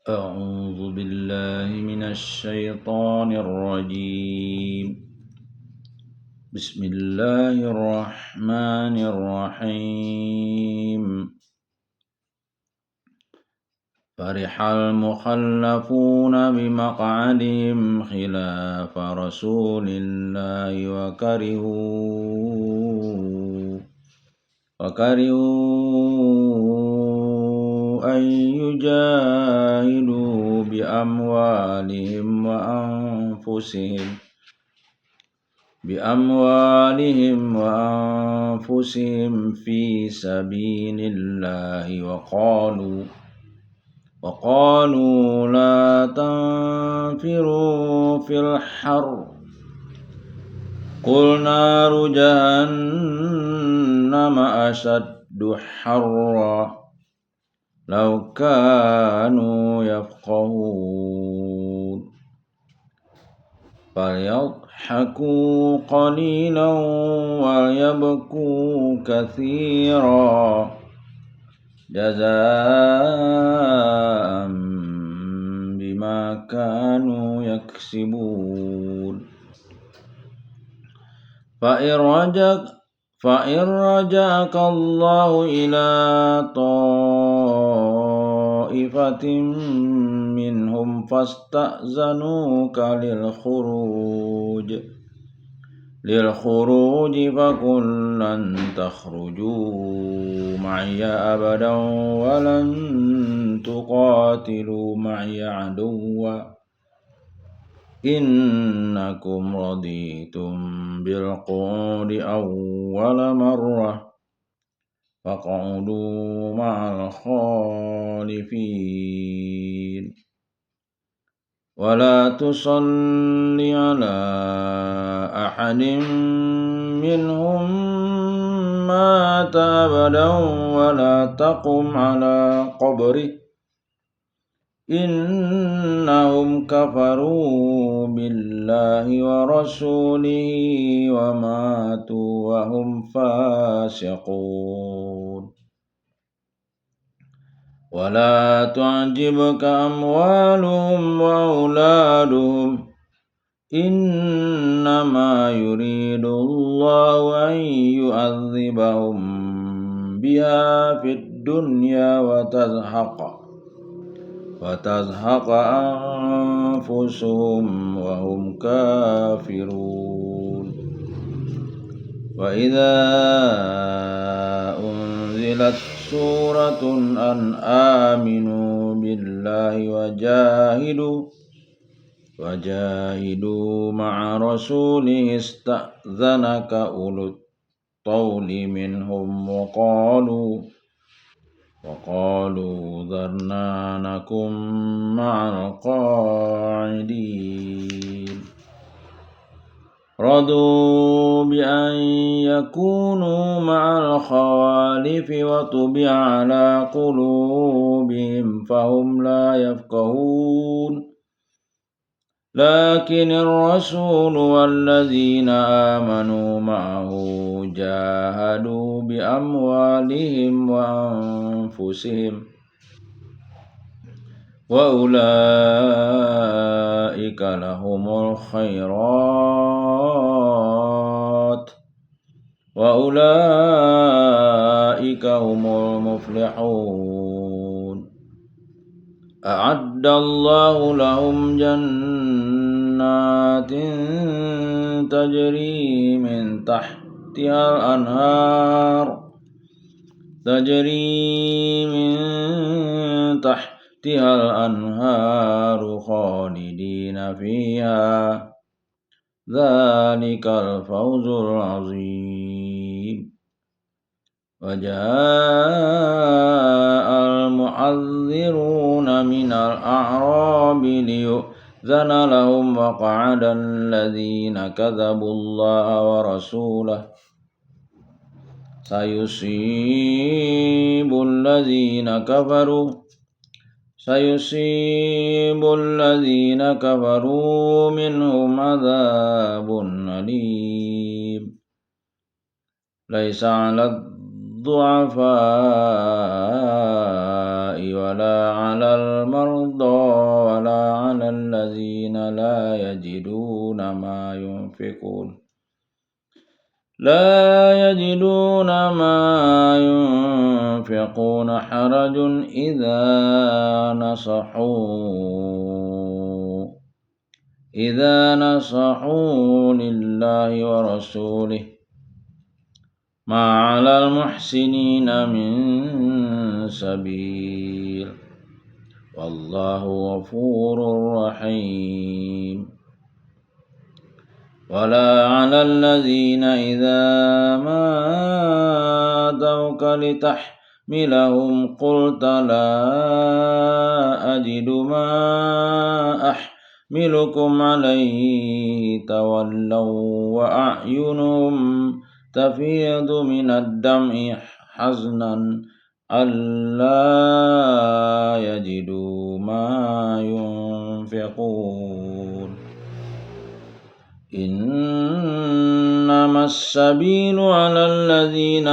أعوذ بالله من الشيطان الرجيم. بسم الله الرحمن الرحيم. فرح المخلفون بمقعدهم خلاف رسول الله وكرهوا أن يجاهدوا بأموالهم وأنفسهم في سبيل الله وقالوا لا تنفروا في الحر قل نار جهنم أشد حرا لو كانوا يفقهون فليضحكوا قليلا وليبكوا كثيرا جزاء بما كانوا يكسبون. فإن رجعك الله إلى طائفة منهم فاستأذنوك للخروج فقل لن تخرجوا معي أبدا ولن تقاتلوا معي عدوا إنكم رضيتم بالقعود أول مرة فاقعدوا مع الخالفين ولا تصل على أحد منهم مات أبدا ولا تقم على قبره إنهم كفروا بالله ورسوله وماتوا وهم فاسقون. ولا تعجبك أموالهم وأولادهم إنما يريد الله أن يعذبهم بها في الدنيا وتزهق أنفسهم وهم كافرون. وإذا أنزلت سورة أن آمنوا بالله وجاهدوا مع رسوله استأذنك أولو الطول منهم وقالوا ذرنا نكن مع القاعدين رضوا بأن يكونوا مع الخوالف وطبع على قلوبهم فهم لا يفقهون. لكن الرسول والذين آمنوا معه جاهدوا بأموالهم وأنفسهم وأولئك لهم الخيرات وأولئك هم المفلحون. أعد الله لهم جنات تجري من تحتها الأنهار خالدين فيها ذلك الفوز العظيم. وجاء المعذرون من الأعراب ليؤذن لهم وقعد الذين كذبوا الله ورسوله سيصيب الذين كفروا منهم عذاب أليم. ليس على الضعفاء ولا على المرضى ولا على الذين لا يجدون ما ينفقون حرج إذا نصحوا لله ورسوله ما على المحسنين من سبيل والله غفور رحيم ولا على الذين إذا ما آتوك لتحملهم قلت لا أجد ما أحملكم عليه تولوا وأعينهم تفيض من الدمع حزنا ألا يجدوا ما ينفقون إنما السبيل على الذين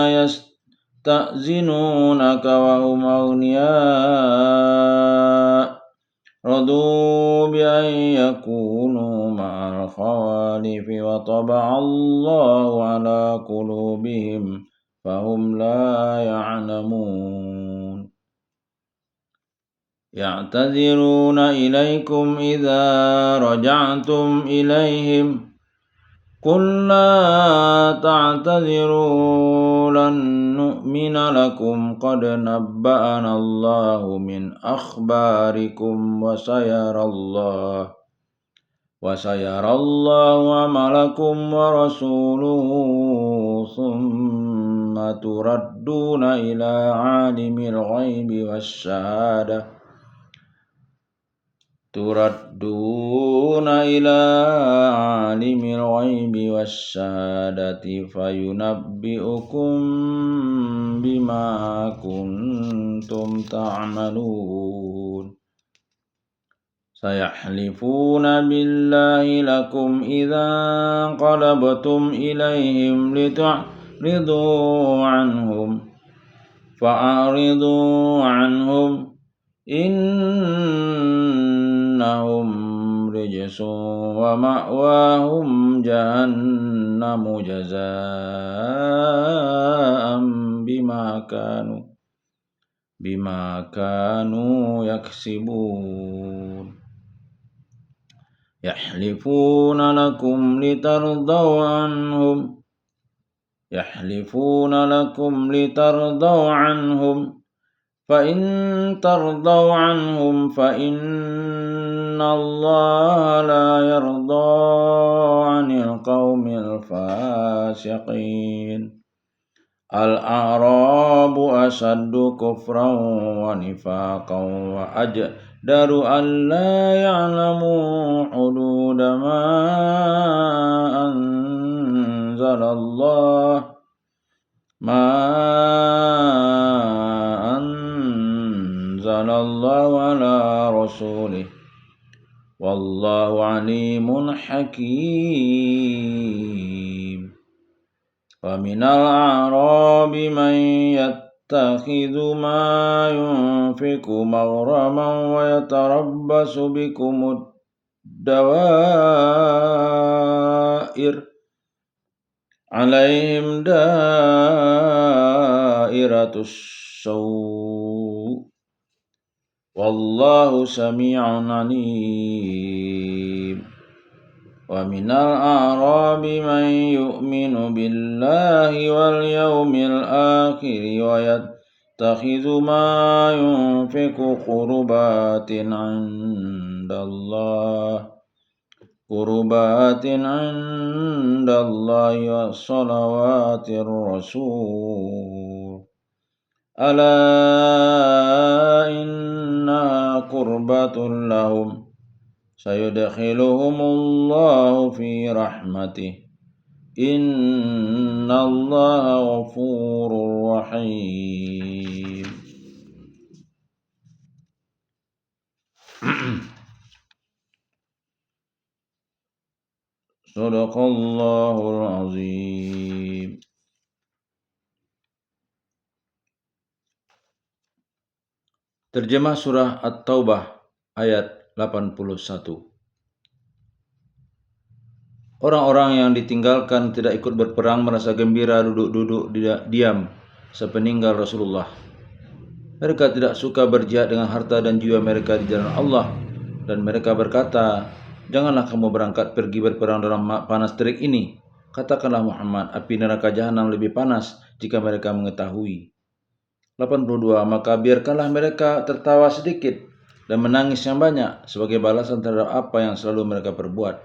يستأذنونك وهم أغنياء رضوا بأن يكونوا مع الخوالف وطبع الله على قلوبهم فهم لا يعلمون يعتذرون إليكم إذا رجعتم إليهم قل لا تعتذروا لن نؤمن لكم قد نبأنا الله من أخباركم وسيرى الله عملكم ورسوله ثم تردون إلى عالم الغيب والشهادة فينبئكم بما كنتم تعملون سيحلفون بالله لكم إذا انقلبتم إليهم لتعرضوا عنهم فأعرضوا عنهم إنهم رجس ومأواهم جهنم جزاء بما كانوا يكسبون يحلفون لكم لترضوا عنهم فإن ترضوا عنهم فإن الله لا يرضى عن القوم الفاسقين الأعراب أشد كفرا ونفاقا وأجدر ألا يعلموا حدود ما أنزل الله على رسوله والله عليم حكيم ومن الأعراب من يتخذ ما ينفق مغرما ويتربص بكم الدوائر عليهم دائرة السوء والله سميع عليم ومن الأعراب من يؤمن بالله واليوم الآخر ويتخذ ما ينفق قربات عند الله وصلوات الرسول ألا إنها قربة لهم سيدخلهم الله في رحمته إن الله غفور رحيم صدق الله العظيم. Terjemah surah At-Taubah ayat 81. Orang-orang yang ditinggalkan tidak ikut berperang merasa gembira duduk-duduk diam sepeninggal Rasulullah. Mereka tidak suka berjihad dengan harta dan jiwa mereka di jalan Allah, dan mereka berkata, "Janganlah kamu berangkat pergi berperang dalam panas terik ini." Katakanlah Muhammad, api neraka jahanam lebih panas jika mereka mengetahui. 82. Maka biarkanlah mereka tertawa sedikit dan menangis yang banyak sebagai balasan terhadap apa yang selalu mereka perbuat.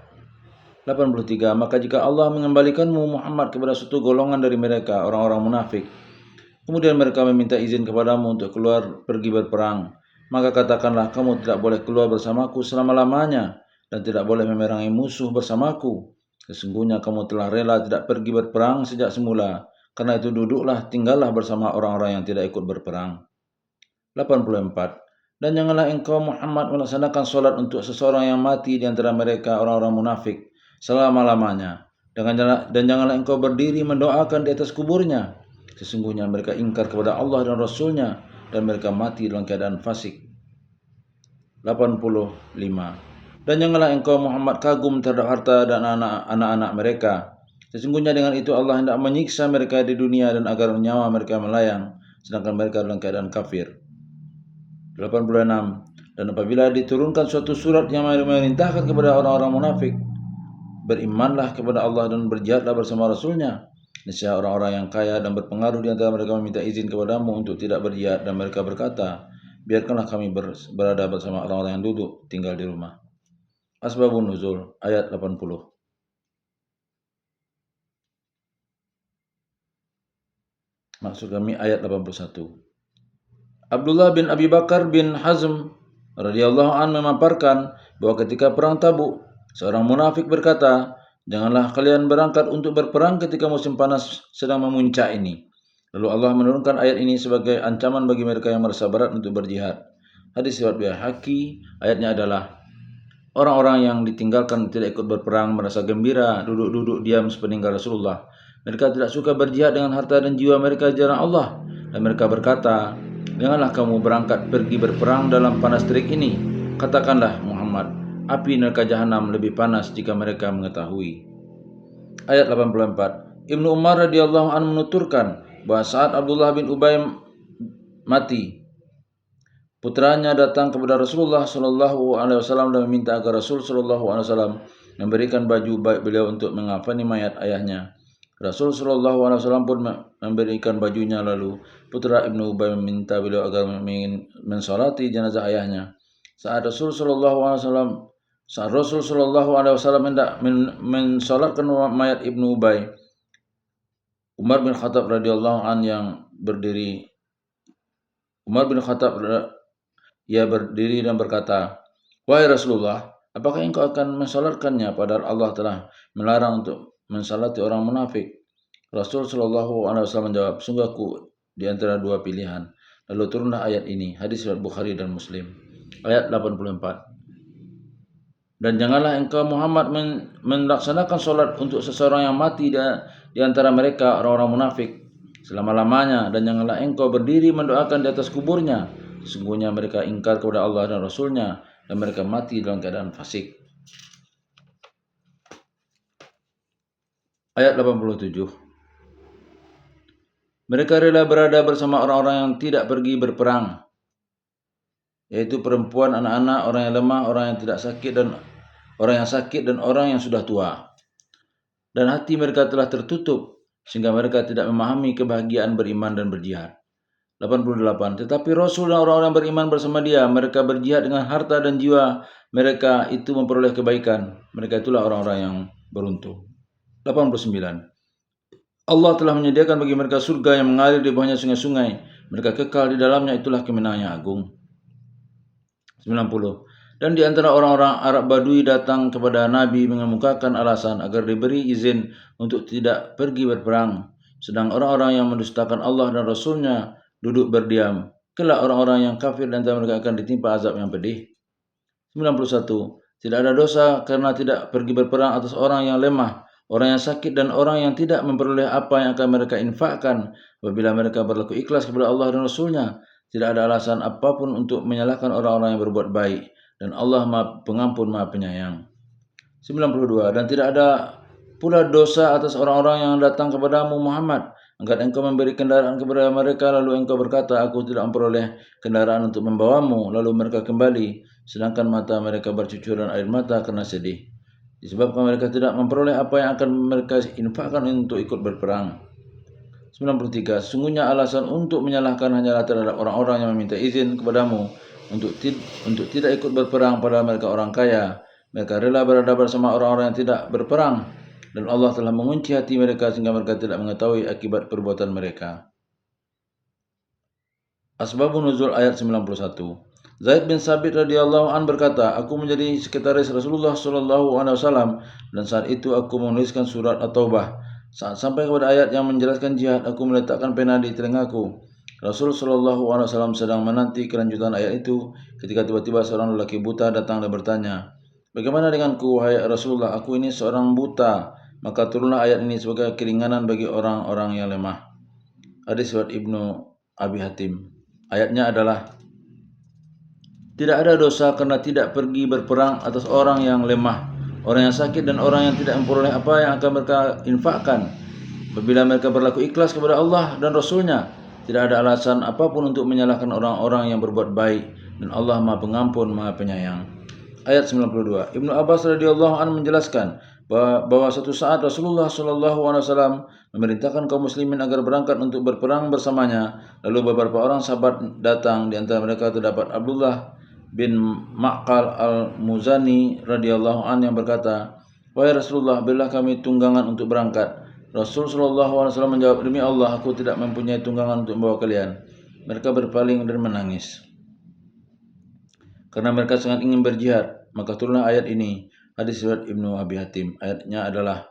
83. Maka jika Allah mengembalikanmu Muhammad kepada suatu golongan dari mereka, orang-orang munafik, kemudian mereka meminta izin kepadamu untuk keluar pergi berperang, maka katakanlah, kamu tidak boleh keluar bersamaku selama-lamanya dan tidak boleh memerangi musuh bersamaku. Sesungguhnya kamu telah rela tidak pergi berperang sejak semula. Karena itu duduklah, tinggallah bersama orang-orang yang tidak ikut berperang. 84. Dan janganlah engkau Muhammad melaksanakan solat untuk seseorang yang mati di antara mereka orang-orang munafik selama-lamanya. Dan janganlah engkau berdiri mendoakan di atas kuburnya. Sesungguhnya mereka ingkar kepada Allah dan Rasulnya, dan mereka mati dalam keadaan fasik. 85. Dan janganlah engkau Muhammad kagum terhadap harta dan anak-anak mereka. Sesungguhnya dengan itu Allah hendak menyiksa mereka di dunia dan agar nyawa mereka melayang, sedangkan mereka dalam keadaan kafir. 86. Dan apabila diturunkan suatu surat yang memerintahkan kepada orang-orang munafik, berimanlah kepada Allah dan berjihadlah bersama Rasulnya. Niscaya orang-orang yang kaya dan berpengaruh di antara mereka meminta izin kepadamu untuk tidak berjihad, dan mereka berkata, biarkanlah kami berada bersama orang-orang yang duduk tinggal di rumah. Asbabun Nuzul ayat 80. Maksud kami ayat 81. Abdullah bin Abi Bakar bin Hazm radhiyallahu anhu memaparkan bahwa ketika perang Tabuk, seorang munafik berkata, "Janganlah kalian berangkat untuk berperang ketika musim panas sedang memuncak ini." Lalu Allah menurunkan ayat ini sebagai ancaman bagi mereka yang merasa berat untuk berjihad. Hadis riwayat Baihaqi, ayatnya adalah, orang-orang yang ditinggalkan tidak ikut berperang merasa gembira duduk-duduk diam sepeninggal Rasulullah. Mereka tidak suka berjihad dengan harta dan jiwa mereka di jalan Allah, dan mereka berkata, "Janganlah kamu berangkat pergi berperang dalam panas terik ini." Katakanlah Muhammad, api neraka jahanam lebih panas jika mereka mengetahui. Ayat 84. Ibnu Umar radhiyallahu anhu menuturkan bahwa saat Abdullah bin Ubay mati, putranya datang kepada Rasulullah Shallallahu Alaihi Wasallam dan meminta agar Rasul Shallallahu Alaihi Wasallam memberikan baju baik beliau untuk mengafani mayat ayahnya. Rasul Shallallahu Alaihi Wasallam pun memberikan bajunya. Lalu putra Ibnu Ubay meminta beliau agar mensolati jenazah ayahnya. Saat Rasul Shallallahu Alaihi Wasallam hendak mensolatkan mayat Ibnu Ubay, Umar bin Khattab radhiyallahu an yang berdiri. Ia berdiri dan berkata, "Wahai Rasulullah, apakah engkau akan mensalatkannya padahal Allah telah melarang untuk mensalati orang munafik?" Rasul Shallallahu Alaihi Wasallam menjawab, "Sungguh aku di antara dua pilihan." Lalu turunlah ayat ini, hadis riwayat Bukhari dan Muslim. Ayat 84. Dan janganlah engkau Muhammad melaksanakan solat untuk seseorang yang mati di antara mereka orang-orang munafik selama-lamanya, dan janganlah engkau berdiri mendoakan di atas kuburnya. Sesungguhnya mereka ingkar kepada Allah dan Rasulnya, dan mereka mati dalam keadaan fasik. Ayat 87. Mereka rela berada bersama orang-orang yang tidak pergi berperang, yaitu perempuan, anak-anak, orang yang lemah, orang yang sakit dan orang yang sudah tua. Dan hati mereka telah tertutup sehingga mereka tidak memahami kebahagiaan beriman dan berjihad. 88. Tetapi Rasul dan orang-orang beriman bersama dia, mereka berjihad dengan harta dan jiwa mereka, itu memperoleh kebaikan. Mereka itulah orang-orang yang beruntung. 89. Allah telah menyediakan bagi mereka surga yang mengalir di bawahnya sungai-sungai. Mereka kekal di dalamnya, itulah kemenangan yang agung. 90. Dan di antara orang-orang Arab Badui datang kepada Nabi mengemukakan alasan agar diberi izin untuk tidak pergi berperang. Sedang orang-orang yang mendustakan Allah dan Rasulnya duduk berdiam. Kelak orang-orang yang kafir dan mereka akan ditimpa azab yang pedih. 91. Tidak ada dosa karena tidak pergi berperang atas orang yang lemah, orang yang sakit, dan orang yang tidak memperoleh apa yang akan mereka infakkan apabila mereka berlaku ikhlas kepada Allah dan Rasulnya. Tidak ada alasan apapun untuk menyalahkan orang-orang yang berbuat baik, dan Allah Maha Pengampun, Maha Penyayang. 92. Dan tidak ada pula dosa atas orang-orang yang datang kepadamu Muhammad, angkat engkau memberi kendaraan kepada mereka, lalu engkau berkata, aku tidak memperoleh kendaraan untuk membawamu, lalu mereka kembali, sedangkan mata mereka bercucuran air mata karena sedih, disebabkan mereka tidak memperoleh apa yang akan mereka infakkan untuk ikut berperang. 93. Sesungguhnya alasan untuk menyalahkan hanyalah terhadap orang-orang yang meminta izin kepadamu untuk tidak ikut berperang, padahal mereka orang kaya. Mereka rela berada bersama orang-orang yang tidak berperang, dan Allah telah mengunci hati mereka sehingga mereka tidak mengetahui akibat perbuatan mereka. Asbabun nuzul ayat 91. Zaid bin Sabit radhiyallahu an berkata, aku menjadi sekretaris Rasulullah sallallahu alaihi wasallam, dan saat itu aku menuliskan surat At-Taubah. Saat sampai kepada ayat yang menjelaskan jihad, aku meletakkan pena di telingaku. Rasul sallallahu alaihi wasallam sedang menanti kelanjutan ayat itu ketika tiba-tiba seorang lelaki buta datang dan bertanya, bagaimana denganku wahai Rasulullah, aku ini seorang buta. Maka turunlah ayat ini sebagai keringanan bagi orang-orang yang lemah. Hadis riwayat Ibnu Abi Hatim. Ayatnya adalah, tidak ada dosa karena tidak pergi berperang atas orang yang lemah, orang yang sakit, dan orang yang tidak memperoleh apa yang akan mereka infakkan. Apabila mereka berlaku ikhlas kepada Allah dan Rasul-Nya, tidak ada alasan apapun untuk menyalahkan orang-orang yang berbuat baik, dan Allah Maha Pengampun, Maha Penyayang. Ayat 92. Ibnu Abbas radhiyallahu anhu menjelaskan bahwa suatu saat Rasulullah sallallahu alaihi wasallam memerintahkan kaum muslimin agar berangkat untuk berperang bersamanya. Lalu beberapa orang sahabat datang, di antara mereka terdapat Abdullah bin Ma'qal al-Muzani radhiyallahu anhu yang berkata, wahai Rasulullah, berilah kami tunggangan untuk berangkat. Rasul sallallahu alaihi wasallam menjawab, demi Allah, aku tidak mempunyai tunggangan untuk membawa kalian. Mereka berpaling dan menangis karena mereka sangat ingin berjihad. Maka turunlah ayat ini. Hadis riwayat Ibnu Abi Hatim. Ayatnya adalah,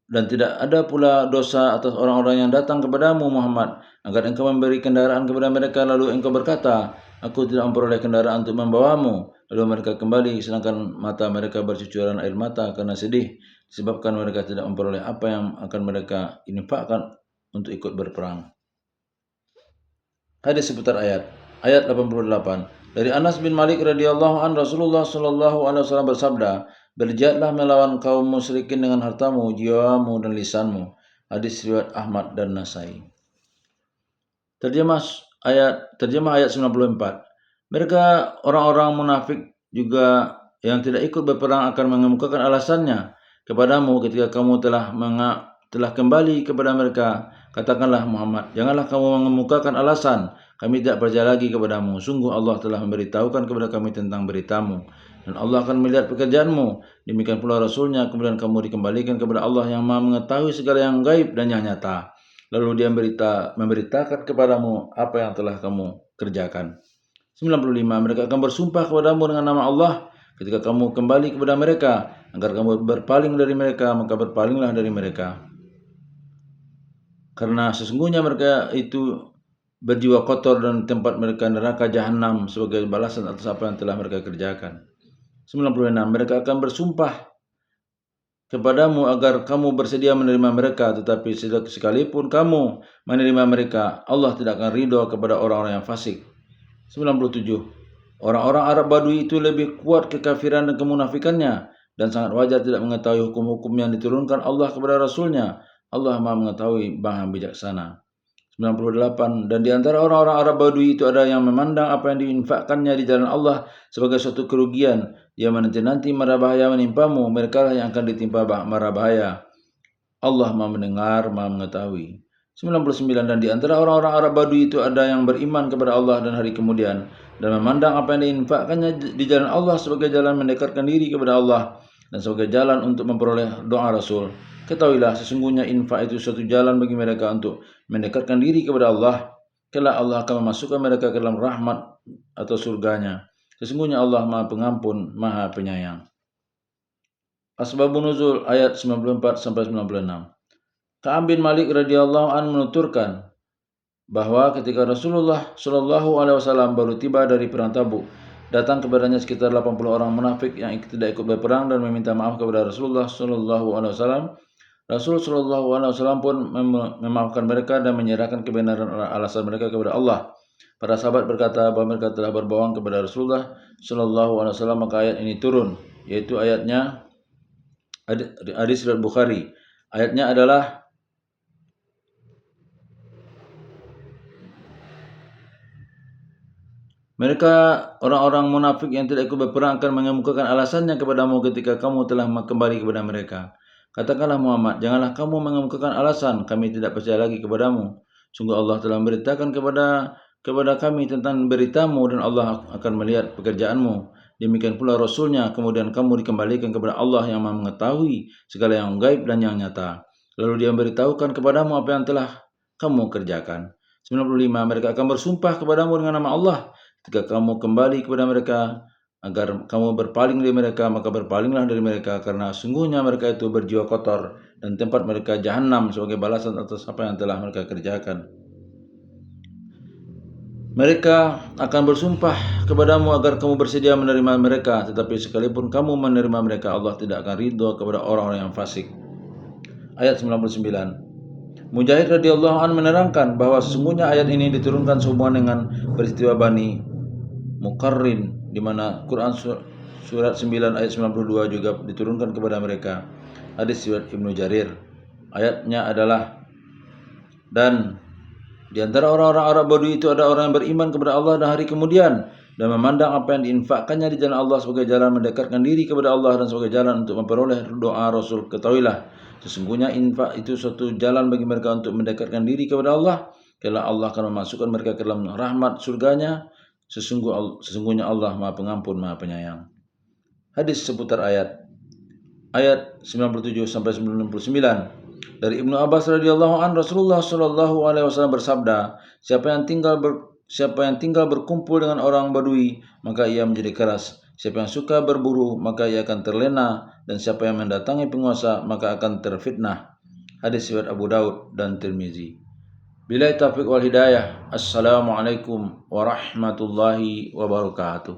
dan tidak ada pula dosa atas orang-orang yang datang kepadamu Muhammad, agar engkau memberi kendaraan kepada mereka, lalu engkau berkata, aku tidak memperoleh kendaraan untuk membawamu. Lalu mereka kembali, sedangkan mata mereka bercucuran air mata karena sedih, disebabkan mereka tidak memperoleh apa yang akan mereka infakkan untuk ikut berperang. Hadis seputar ayat. Ayat 88. Dari Anas bin Malik radhiyallahu an, Rasulullah sallallahu alaihi wasallam bersabda, berjihadlah melawan kaum musyrikin dengan hartamu, jiwamu, dan lisanmu. Hadis riwayat Ahmad dan Nasai. Terjemah ayat 94. Mereka orang-orang munafik juga yang tidak ikut berperang akan mengemukakan alasannya kepadamu ketika kamu telah kembali kepada mereka. Katakanlah Muhammad, janganlah kamu mengemukakan alasan, kami tidak percaya lagi kepadamu. Sungguh Allah telah memberitahukan kepada kami tentang beritamu, dan Allah akan melihat pekerjaanmu. Demikian pula Rasulnya. Kemudian kamu dikembalikan kepada Allah yang Maha mengetahui segala yang gaib dan yang nyata. Lalu dia memberitakan kepadamu apa yang telah kamu kerjakan. 95. Mereka akan bersumpah kepadamu dengan nama Allah ketika kamu kembali kepada mereka, agar kamu berpaling dari mereka, maka berpalinglah dari mereka. Karena sesungguhnya mereka itu berjiwa kotor, dan tempat mereka neraka jahanam sebagai balasan atas apa yang telah mereka kerjakan. 96. Mereka akan bersumpah kepadamu agar kamu bersedia menerima mereka, tetapi sekalipun kamu menerima mereka, Allah tidak akan ridho kepada orang-orang yang fasik. 97. Orang-orang Arab Badui itu lebih kuat kekafiran dan kemunafikannya, dan sangat wajar tidak mengetahui hukum-hukum yang diturunkan Allah kepada Rasul-Nya. Allah Maha mengetahui, Maha bijaksana. 98. Dan di antara orang-orang Arab Badui itu ada yang memandang apa yang diinfakkannya di jalan Allah sebagai suatu kerugian. Dia menanti-nanti mara bahaya menimpamu, mereka lah yang akan ditimpa mara bahaya. Allah Maha mendengar, Maha mengetahui. 99. Dan di antara orang-orang Arab Badui itu ada yang beriman kepada Allah dan hari kemudian, dan memandang apa yang diinfakkannya di jalan Allah sebagai jalan mendekatkan diri kepada Allah dan sebagai jalan untuk memperoleh doa Rasul. Ketahuilah, sesungguhnya infak itu suatu jalan bagi mereka untuk mendekatkan diri kepada Allah. Kelak Allah akan memasukkan mereka ke dalam rahmat atau surganya. Sesungguhnya Allah Maha Pengampun, Maha Penyayang. Asbabun nuzul ayat 94 sampai 96. Ka'ab bin Malik radhiyallahu anhu menuturkan bahwa ketika Rasulullah sallallahu alaihi wasallam baru tiba dari perang Tabuk, datang kepadanya sekitar 80 orang munafik yang tidak ikut berperang dan meminta maaf kepada Rasulullah sallallahu alaihi wasallam. Rasul sallallahu alaihi wasallam pun memaafkan mereka dan menyerahkan kebenaran alasan mereka kepada Allah. Para sahabat berkata bahwa mereka telah berbohong kepada Rasulullah Shallallahu Alaihi Wasallam, maka ayat ini turun, yaitu ayatnya hadis riwayat Bukhari. Ayatnya adalah mereka orang-orang munafik yang tidak ikut berperang akan mengemukakan alasannya kepadamu ketika kamu telah kembali kepada mereka. Katakanlah Muhammad, janganlah kamu mengemukakan alasan kami tidak percaya lagi kepadamu. Sungguh Allah telah memberitakan kepada kami tentang beritamu dan Allah akan melihat pekerjaanmu. Demikian pula Rasulnya, kemudian kamu dikembalikan kepada Allah yang Maha mengetahui segala yang gaib dan yang nyata. Lalu dia memberitahukan kepadamu apa yang telah kamu kerjakan. 95. Mereka akan bersumpah kepadamu dengan nama Allah ketika kamu kembali kepada mereka agar kamu berpaling dari mereka, maka berpalinglah dari mereka, karena sungguhnya mereka itu berjiwa kotor dan tempat mereka jahanam sebagai balasan atas apa yang telah mereka kerjakan. Mereka akan bersumpah kepadamu agar kamu bersedia menerima mereka, tetapi sekalipun kamu menerima mereka, Allah tidak akan ridho kepada orang-orang yang fasik. Ayat 99. Mujahid radhiyallahu anhu menerangkan bahwa sesungguhnya ayat ini diturunkan sehubungan dengan peristiwa Bani Muqarrin, di mana Quran surat 9 ayat 92 juga diturunkan kepada mereka. Hadis riwayat Ibnu Jarir. Ayatnya adalah, dan di antara orang-orang Arab Badui itu ada orang yang beriman kepada Allah dan hari kemudian dan memandang apa yang diinfakkannya di jalan Allah sebagai jalan mendekatkan diri kepada Allah dan sebagai jalan untuk memperoleh doa Rasul. Ketahuilah, sesungguhnya infak itu suatu jalan bagi mereka untuk mendekatkan diri kepada Allah, karena Allah akan memasukkan mereka ke dalam rahmat surganya. Sesungguhnya Allah Maha Pengampun, Maha Penyayang. Hadis seputar ayat 97 sampai 99. Dari Ibnu Abbas radhiyallahu anhu, Rasulullah Shallallahu Alaihi Wasallam bersabda, siapa yang tinggal berkumpul dengan orang Badui, maka ia menjadi keras. Siapa yang suka berburu, maka ia akan terlena, dan siapa yang mendatangi penguasa, maka akan terfitnah. Hadis riwayat Abu Daud dan Tirmizi. Billahi taufiq wal hidayah. Assalamualaikum warahmatullahi wabarakatuh.